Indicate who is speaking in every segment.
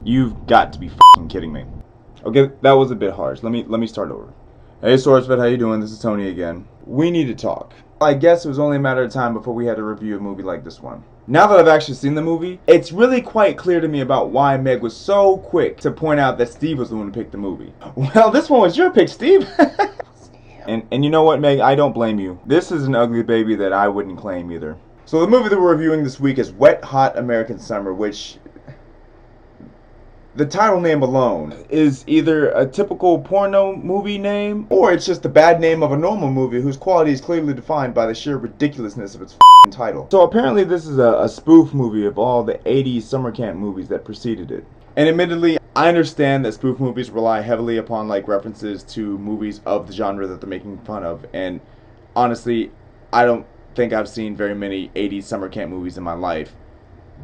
Speaker 1: You've got to be f***ing kidding me. Okay, that was a bit harsh. Let me start over. Hey SourceFed, how you doing? This is Tony again. We need to talk. I guess it was only a matter of time before we had to review a movie like this one. Now that I've actually seen the movie, it's really quite clear to me about why Meg was so quick to point out that Steve was the one who picked the movie. Well, this one was your pick, Steve. And you know what, Meg? I don't blame you. This is an ugly baby that I wouldn't claim either. So the movie that we're reviewing this week is Wet Hot American Summer, which the title name alone is either a typical porno movie name, or it's just the bad name of a normal movie whose quality is clearly defined by the sheer ridiculousness of its title. So apparently this is a spoof movie of all the 80s summer camp movies that preceded it. And admittedly, I understand that spoof movies rely heavily upon like references to movies of the genre that they're making fun of, and honestly, I don't think I've seen very many 80s summer camp movies in my life.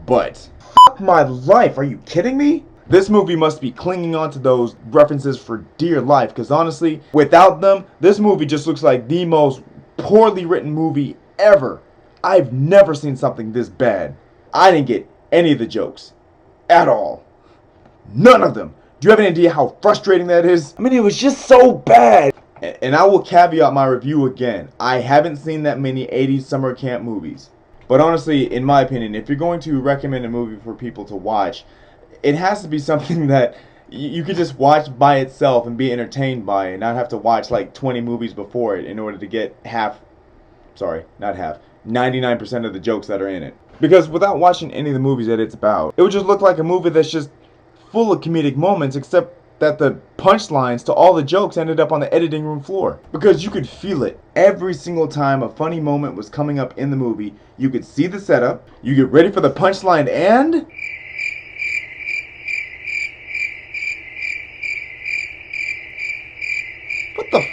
Speaker 1: But f*** my life, are you kidding me? This movie must be clinging on to those references for dear life, because honestly, without them, this movie just looks like the most poorly written movie ever. I've never seen something this bad. I didn't get any of the jokes. At all. None of them. Do you have any idea how frustrating that is? I mean, it was just so bad. And I will caveat my review again. I haven't seen that many 80s summer camp movies. But honestly, in my opinion, if you're going to recommend a movie for people to watch, it has to be something that you could just watch by itself and be entertained by it, not have to watch like 20 movies before it in order to get 99% of the jokes that are in it. Because without watching any of the movies that it's about, it would just look like a movie that's just full of comedic moments, except that the punchlines to all the jokes ended up on the editing room floor. Because you could feel it. Every single time a funny moment was coming up in the movie, you could see the setup, you get ready for the punchline, and what the f***?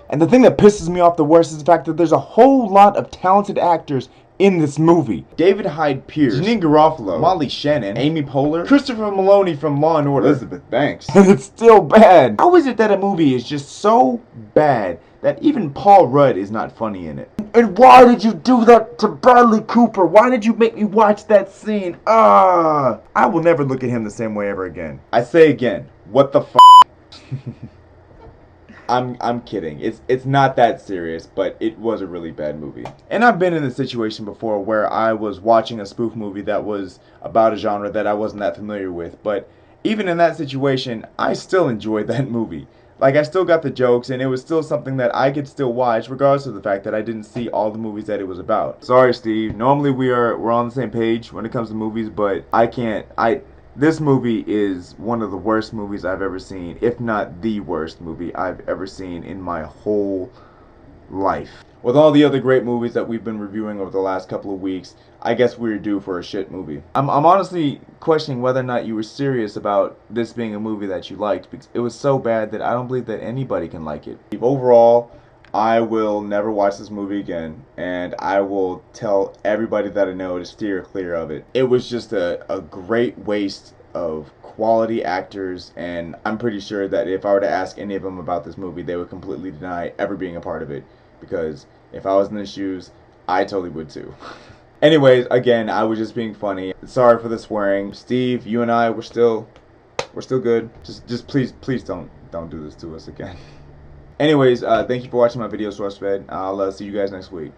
Speaker 1: And the thing that pisses me off the worst is the fact that there's a whole lot of talented actors in this movie. David Hyde Pierce, Janeane Garofalo, Molly Shannon, Amy Poehler, Christopher Maloney from Law & Order, Elizabeth Banks. And it's still bad. How is it that a movie is just so bad that even Paul Rudd is not funny in it? And why did you do that to Bradley Cooper? Why did you make me watch that scene? I will never look at him the same way ever again. I say again, what the f***? I'm kidding. It's not that serious, but it was a really bad movie. And I've been in this situation before where I was watching a spoof movie that was about a genre that I wasn't that familiar with, but even in that situation, I still enjoyed that movie. Like, I still got the jokes, and it was still something that I could still watch, regardless of the fact that I didn't see all the movies that it was about. Sorry, Steve. Normally we're on the same page when it comes to movies, but I can't. This movie is one of the worst movies I've ever seen, if not the worst movie I've ever seen in my whole life. With all the other great movies that we've been reviewing over the last couple of weeks, I guess we're due for a shit movie. I'm honestly questioning whether or not you were serious about this being a movie that you liked, because it was so bad that I don't believe that anybody can like it. Overall, I will never watch this movie again, and I will tell everybody that I know to steer clear of it. It was just a great waste of quality actors, and I'm pretty sure that if I were to ask any of them about this movie, they would completely deny ever being a part of it, because if I was in their shoes, I totally would too. Anyways, again, I was just being funny. Sorry for the swearing. Steve, you and I, we're still good. Just please don't do this to us again. Anyways, thank you for watching my video, SourceFed. I'll see you guys next week.